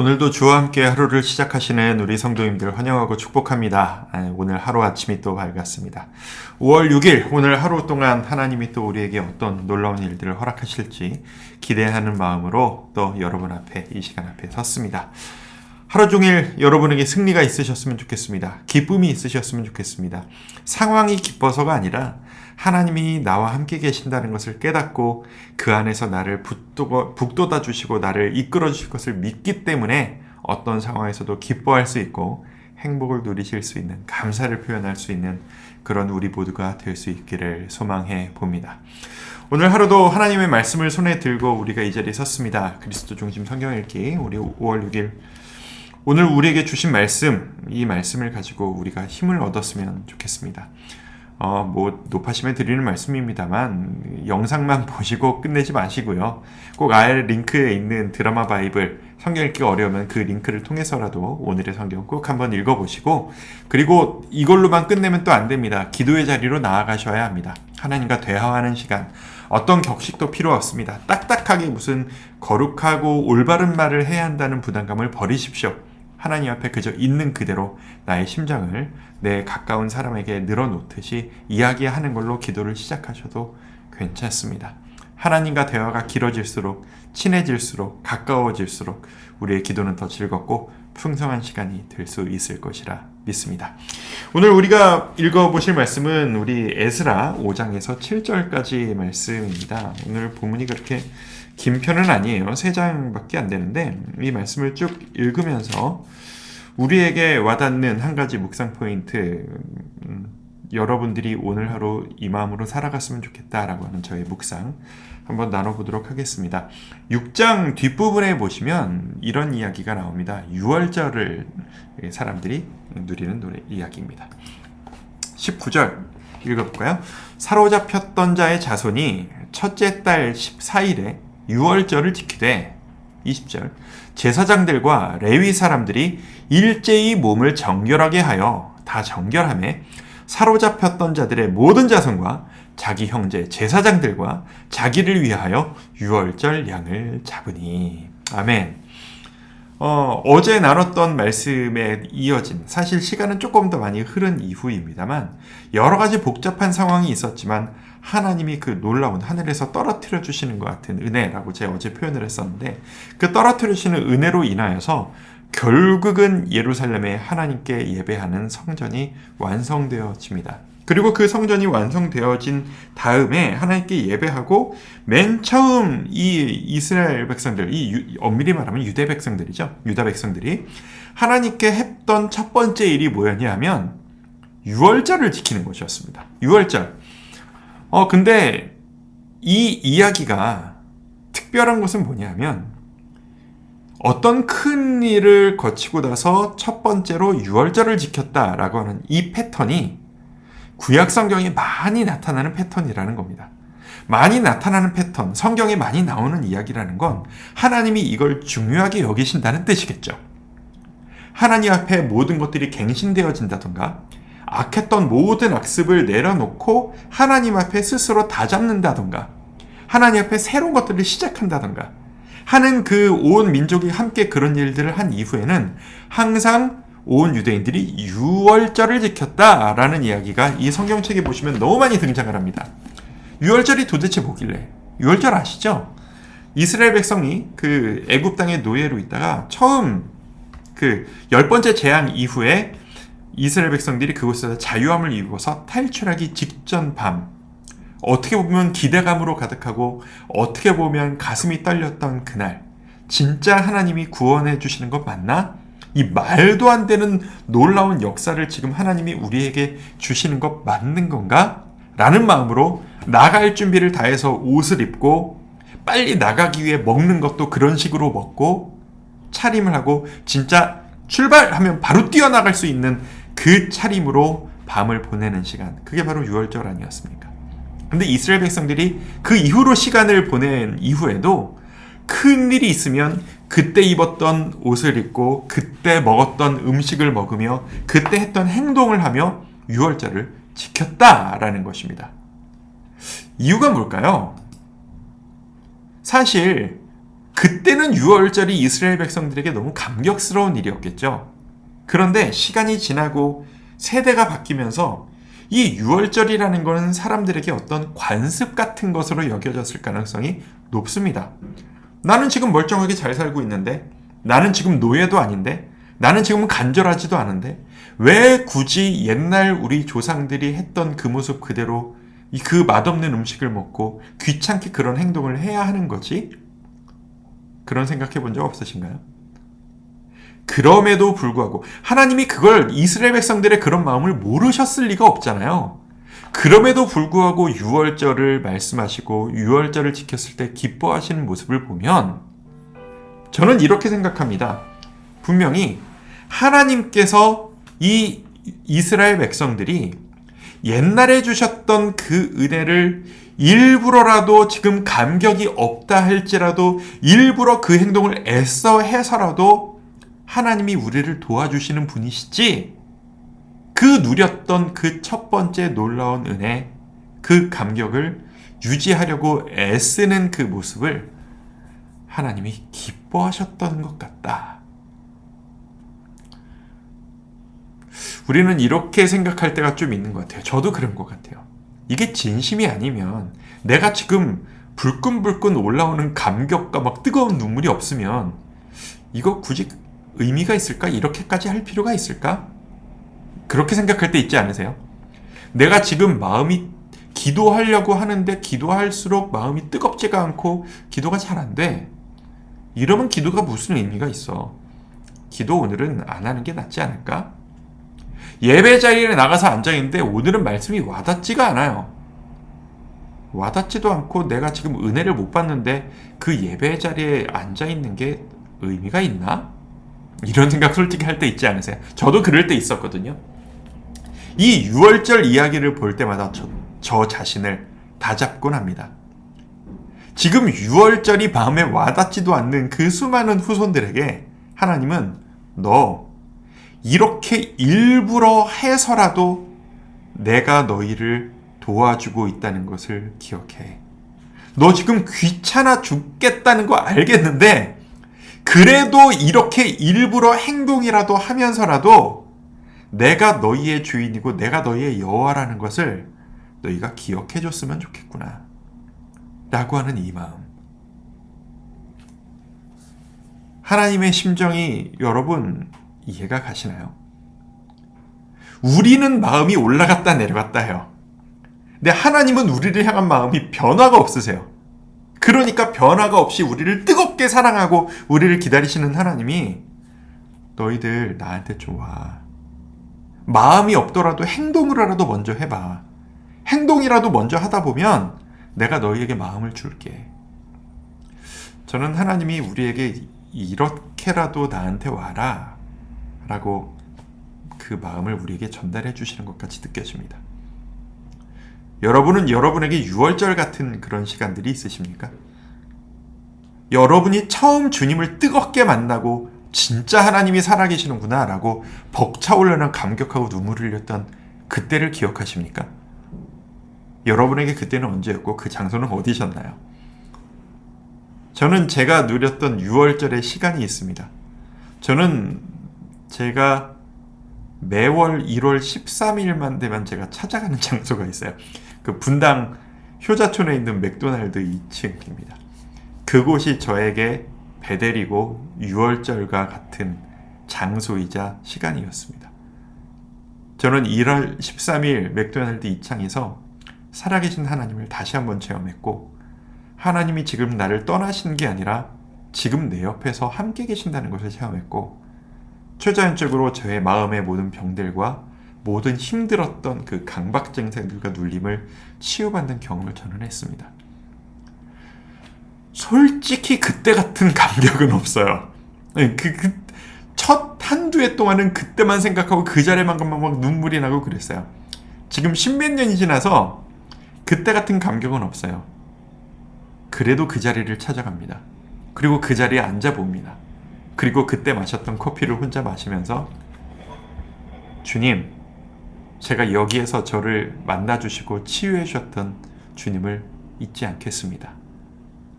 오늘도 주와 함께 하루를 시작하시는 우리 성도님들 환영하고 축복합니다. 오늘 하루아침이 또 밝았습니다. 5월 6일 오늘 하루 동안 하나님이 또 우리에게 어떤 놀라운 일들을 허락하실지 기대하는 마음으로 또 여러분 앞에 이 시간 앞에 섰습니다. 하루 종일 여러분에게 승리가 있으셨으면 좋겠습니다. 기쁨이 있으셨으면 좋겠습니다. 상황이 기뻐서가 아니라 하나님이 나와 함께 계신다는 것을 깨닫고 그 안에서 나를 북돋아 주시고 나를 이끌어 주실 것을 믿기 때문에 어떤 상황에서도 기뻐할 수 있고 행복을 누리실 수 있는, 감사를 표현할 수 있는 그런 우리 모두가 될 수 있기를 소망해 봅니다. 오늘 하루도 하나님의 말씀을 손에 들고 우리가 이 자리에 섰습니다. 그리스도 중심 성경 읽기 우리 5월 6일 오늘 우리에게 주신 말씀, 이 말씀을 가지고 우리가 힘을 얻었으면 좋겠습니다. 높아심에 드리는 말씀입니다만 영상만 보시고 끝내지 마시고요. 꼭 아래 링크에 있는 드라마 바이블 성경 읽기가 어려우면 그 링크를 통해서라도 오늘의 성경 꼭 한번 읽어보시고, 그리고 이걸로만 끝내면 또 안 됩니다. 기도의 자리로 나아가셔야 합니다. 하나님과 대화하는 시간, 어떤 격식도 필요 없습니다. 딱딱하게 무슨 거룩하고 올바른 말을 해야 한다는 부담감을 버리십시오. 하나님 앞에 그저 있는 그대로 나의 심장을 내 가까운 사람에게 늘어놓듯이 이야기하는 걸로 기도를 시작하셔도 괜찮습니다. 하나님과 대화가 길어질수록, 친해질수록, 가까워질수록 우리의 기도는 더 즐겁고 풍성한 시간이 될 수 있을 것이라 믿습니다. 오늘 우리가 읽어보실 말씀은 우리 에스라 5장에서 7절까지 말씀입니다. 오늘 본문이 그렇게 긴 편은 아니에요. 3장밖에 안 되는데 이 말씀을 쭉 읽으면서 우리에게 와닿는 한 가지 묵상 포인트, 여러분들이 오늘 하루 이 마음으로 살아갔으면 좋겠다라고 하는 저의 묵상 한번 나눠보도록 하겠습니다. 6장 뒷부분에 보시면 이런 이야기가 나옵니다. 유월절을 사람들이 누리는 이야기입니다. 19절 읽어볼까요? 사로잡혔던 자의 자손이 첫째 달 14일에 유월절을 지키되, 20절 제사장들과 레위 사람들이 일제히 몸을 정결하게 하여 다 정결하매 사로잡혔던 자들의 모든 자손과 자기 형제 제사장들과 자기를 위하여 유월절 양을 잡으니. 아멘. 어제 나눴던 말씀에 이어진, 사실 시간은 조금 더 많이 흐른 이후입니다만 여러 가지 복잡한 상황이 있었지만 하나님이 그 놀라운 하늘에서 떨어뜨려 주시는 것 같은 은혜라고 제가 어제 표현을 했었는데, 그 떨어뜨려 주시는 은혜로 인하여서 결국은 예루살렘에 하나님께 예배하는 성전이 완성되어집니다. 그리고 그 성전이 완성되어진 다음에 하나님께 예배하고 맨 처음 이 이스라엘 백성들, 엄밀히 말하면 유대 백성들이죠. 유다 백성들이 하나님께 했던 첫 번째 일이 뭐였냐 하면 유월절을 지키는 것이었습니다. 유월절. 근데 이 이야기가 특별한 것은 뭐냐면 어떤 큰 일을 거치고 나서 첫 번째로 유월절을 지켰다라고 하는 이 패턴이 구약 성경에 많이 나타나는 패턴이라는 겁니다. 많이 나타나는 패턴, 성경에 많이 나오는 이야기라는 건 하나님이 이걸 중요하게 여기신다는 뜻이겠죠. 하나님 앞에 모든 것들이 갱신되어진다던가, 악했던 모든 악습을 내려놓고 하나님 앞에 스스로 다잡는다던가, 하나님 앞에 새로운 것들을 시작한다던가 하는 그 온 민족이 함께 그런 일들을 한 이후에는 항상 온 유대인들이 유월절을 지켰다라는 이야기가 이 성경책에 보시면 너무 많이 등장을 합니다. 유월절이 도대체 뭐길래? 유월절 아시죠? 이스라엘 백성이 그 애굽 땅의 노예로 있다가 처음 그 10번째 재앙 이후에 이스라엘 백성들이 그곳에서 자유함을 이루어서 탈출하기 직전 밤, 어떻게 보면 기대감으로 가득하고 어떻게 보면 가슴이 떨렸던 그날, 진짜 하나님이 구원해 주시는 것 맞나? 이 말도 안 되는 놀라운 역사를 지금 하나님이 우리에게 주시는 것 맞는 건가? 라는 마음으로 나갈 준비를 다해서 옷을 입고 빨리 나가기 위해 먹는 것도 그런 식으로 먹고 차림을 하고 진짜 출발하면 바로 뛰어나갈 수 있는 그 차림으로 밤을 보내는 시간, 그게 바로 유월절 아니었습니까? 근데 이스라엘 백성들이 그 이후로 시간을 보낸 이후에도 큰 일이 있으면 그때 입었던 옷을 입고 그때 먹었던 음식을 먹으며 그때 했던 행동을 하며 유월절을 지켰다라는 것입니다. 이유가 뭘까요? 사실 그때는 유월절이 이스라엘 백성들에게 너무 감격스러운 일이었겠죠. 그런데 시간이 지나고 세대가 바뀌면서 이 유월절이라는 것은 사람들에게 어떤 관습 같은 것으로 여겨졌을 가능성이 높습니다. 나는 지금 멀쩡하게 잘 살고 있는데, 나는 지금 노예도 아닌데, 나는 지금 간절하지도 않은데, 왜 굳이 옛날 우리 조상들이 했던 그 모습 그대로 그 맛없는 음식을 먹고 귀찮게 그런 행동을 해야 하는 거지? 그런 생각해 본 적 없으신가요? 그럼에도 불구하고 하나님이 그걸 이스라엘 백성들의 그런 마음을 모르셨을 리가 없잖아요. 그럼에도 불구하고 유월절을 말씀하시고 유월절을 지켰을 때 기뻐하시는 모습을 보면 저는 이렇게 생각합니다. 분명히 하나님께서 이 이스라엘 백성들이 옛날에 주셨던 그 은혜를 일부러라도 지금 감격이 없다 할지라도 일부러 그 행동을 애써 해서라도 하나님이 우리를 도와주시는 분이시지, 그 누렸던 그 첫 번째 놀라운 은혜, 그 감격을 유지하려고 애쓰는 그 모습을 하나님이 기뻐하셨던 것 같다. 우리는 이렇게 생각할 때가 좀 있는 것 같아요. 저도 그런 것 같아요. 이게 진심이 아니면, 내가 지금 불끈불끈 올라오는 감격과 막 뜨거운 눈물이 없으면 이거 굳이 의미가 있을까? 이렇게까지 할 필요가 있을까? 그렇게 생각할 때 있지 않으세요? 내가 지금 마음이 기도하려고 하는데 기도할수록 마음이 뜨겁지가 않고 기도가 잘 안 돼. 이러면 기도가 무슨 의미가 있어? 기도 오늘은 안 하는 게 낫지 않을까? 예배 자리에 나가서 앉아있는데 오늘은 말씀이 와닿지가 않아요. 와닿지도 않고 내가 지금 은혜를 못 받는데 그 예배 자리에 앉아있는 게 의미가 있나? 이런 생각 솔직히 할 때 있지 않으세요? 저도 그럴 때 있었거든요. 이 유월절 이야기를 볼 때마다 저 자신을 다잡곤 합니다. 지금 유월절이 마음에 와닿지도 않는 그 수많은 후손들에게 하나님은 너 이렇게 일부러 해서라도 내가 너희를 도와주고 있다는 것을 기억해. 너 지금 귀찮아 죽겠다는 거 알겠는데 그래도 이렇게 일부러 행동이라도 하면서라도 내가 너희의 주인이고 내가 너희의 여호와라는 것을 너희가 기억해 줬으면 좋겠구나 라고 하는 이 마음. 하나님의 심정이 여러분 이해가 가시나요? 우리는 마음이 올라갔다 내려갔다 해요. 근데 하나님은 우리를 향한 마음이 변화가 없으세요. 그러니까 변화가 없이 우리를 뜨겁게 사랑하고 우리를 기다리시는 하나님이 너희들 나한테 좀 와. 마음이 없더라도 행동으로라도 먼저 해봐. 행동이라도 먼저 하다 보면 내가 너희에게 마음을 줄게. 저는 하나님이 우리에게 이렇게라도 나한테 와라 라고 그 마음을 우리에게 전달해 주시는 것 같이 느껴집니다. 여러분은 여러분에게 유월절 같은 그런 시간들이 있으십니까? 여러분이 처음 주님을 뜨겁게 만나고 진짜 하나님이 살아계시는구나 라고 벅차오르는 감격하고 눈물을 흘렸던 그때를 기억하십니까? 여러분에게 그때는 언제였고 그 장소는 어디셨나요? 저는 제가 누렸던 유월절의 시간이 있습니다. 저는 제가 매월 1월 13일만 되면 제가 찾아가는 장소가 있어요. 그 분당 효자촌에 있는 맥도날드 2층입니다. 그곳이 저에게 베델이고 유월절과 같은 장소이자 시간이었습니다. 저는 1월 13일 맥도날드 2창에서 살아계신 하나님을 다시 한번 체험했고, 하나님이 지금 나를 떠나신 게 아니라 지금 내 옆에서 함께 계신다는 것을 체험했고, 최자연적으로 저의 마음의 모든 병들과 모든 힘들었던 그 강박 증상들과 눌림을 치유받는 경험을 저는 했습니다. 솔직히 그때 같은 감격은 없어요. 첫 한두 해 동안은 그때만 생각하고 그 자리만 가면 막 눈물이 나고 그랬어요. 지금 십몇 년이 지나서 그때 같은 감격은 없어요. 그래도 그 자리를 찾아갑니다. 그리고 그 자리에 앉아봅니다. 그리고 그때 마셨던 커피를 혼자 마시면서 주님, 제가 여기에서 저를 만나주시고 치유해 주셨던 주님을 잊지 않겠습니다.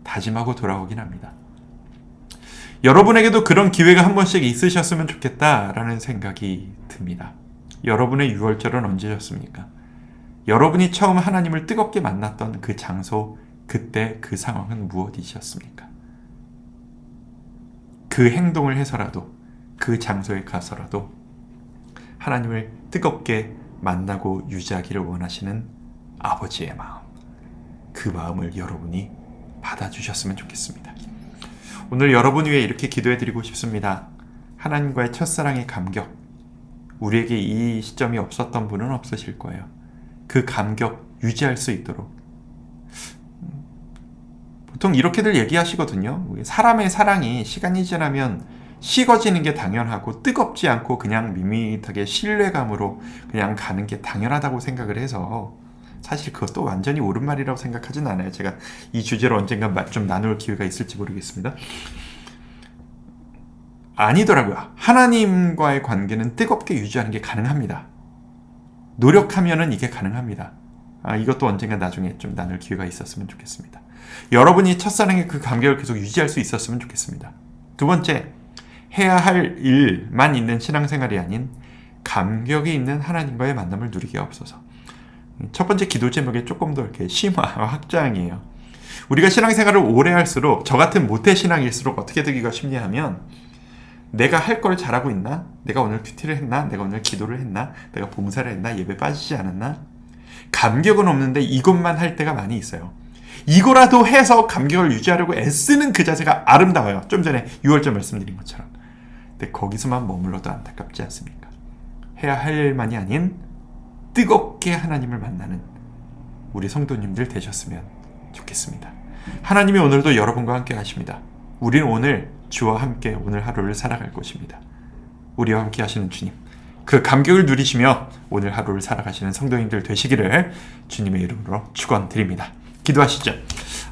다짐하고 돌아오긴 합니다. 여러분에게도 그런 기회가 한 번씩 있으셨으면 좋겠다라는 생각이 듭니다. 여러분의 6월절은 언제였습니까? 여러분이 처음 하나님을 뜨겁게 만났던 그 장소, 그때 그 상황은 무엇이셨습니까? 그 행동을 해서라도, 그 장소에 가서라도 하나님을 뜨겁게 만나고 유지하기를 원하시는 아버지의 마음, 그 마음을 여러분이 받아주셨으면 좋겠습니다. 오늘 여러분 위해 이렇게 기도해드리고 싶습니다. 하나님과의 첫사랑의 감격, 우리에게 이 시점이 없었던 분은 없으실 거예요. 그 감격 유지할 수 있도록. 보통 이렇게들 얘기하시거든요. 사람의 사랑이 시간이 지나면 식어지는 게 당연하고 뜨겁지 않고 그냥 밋밋하게 신뢰감으로 그냥 가는 게 당연하다고 생각을 해서, 사실 그것도 완전히 옳은 말이라고 생각하진 않아요. 제가 이 주제로 언젠가 좀 나눌 기회가 있을지 모르겠습니다. 아니더라고요. 하나님과의 관계는 뜨겁게 유지하는 게 가능합니다. 노력하면은 이게 가능합니다. 이것도 언젠가 나중에 좀 나눌 기회가 있었으면 좋겠습니다. 여러분이 첫사랑의 그 감격을 계속 유지할 수 있었으면 좋겠습니다. 두 번째, 해야 할 일만 있는 신앙생활이 아닌 감격이 있는 하나님과의 만남을 누리게 하옵소서. 첫 번째 기도 제목에 조금 더 이렇게 심화, 확장이에요. 우리가 신앙생활을 오래 할수록, 저 같은 모태신앙일수록 어떻게 되기가 쉽냐 하면, 내가 할 걸 잘하고 있나? 내가 오늘 큐티를 했나? 내가 오늘 기도를 했나? 내가 봉사를 했나? 예배 빠지지 않았나? 감격은 없는데 이것만 할 때가 많이 있어요. 이거라도 해서 감격을 유지하려고 애쓰는 그 자세가 아름다워요. 좀 전에 6월절 말씀드린 것처럼. 근데 거기서만 머물러도 안타깝지 않습니까? 해야 할 일만이 아닌 뜨겁게 하나님을 만나는 우리 성도님들 되셨으면 좋겠습니다. 하나님이 오늘도 여러분과 함께 하십니다. 우리는 오늘 주와 함께 오늘 하루를 살아갈 것입니다. 우리와 함께 하시는 주님, 그 감격을 누리시며 오늘 하루를 살아가시는 성도님들 되시기를 주님의 이름으로 축원드립니다. 기도하시죠.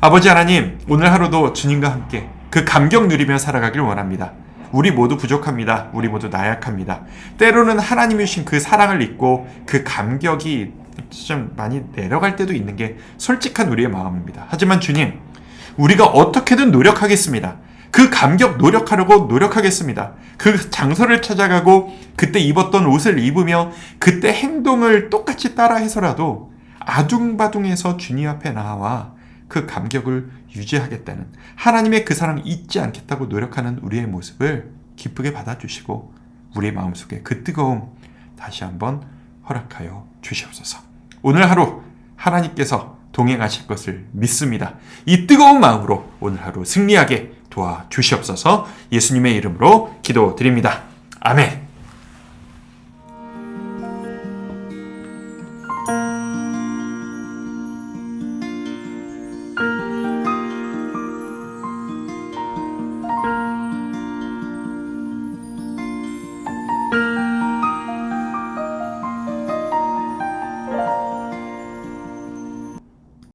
아버지 하나님, 오늘 하루도 주님과 함께 그 감격 누리며 살아가길 원합니다. 우리 모두 부족합니다. 우리 모두 나약합니다. 때로는 하나님이 주신 그 사랑을 잊고 그 감격이 좀 많이 내려갈 때도 있는 게 솔직한 우리의 마음입니다. 하지만 주님, 우리가 어떻게든 노력하겠습니다. 그 감격 노력하려고 노력하겠습니다. 그 장소를 찾아가고 그때 입었던 옷을 입으며 그때 행동을 똑같이 따라 해서라도 아둥바둥해서 주님 앞에 나와 그 감격을 유지하겠다는, 하나님의 그 사랑 잊지 않겠다고 노력하는 우리의 모습을 기쁘게 받아주시고 우리의 마음속에 그 뜨거움 다시 한번 허락하여 주시옵소서. 오늘 하루 하나님께서 동행하실 것을 믿습니다. 이 뜨거운 마음으로 오늘 하루 승리하게 도와주시옵소서. 예수님의 이름으로 기도드립니다. 아멘.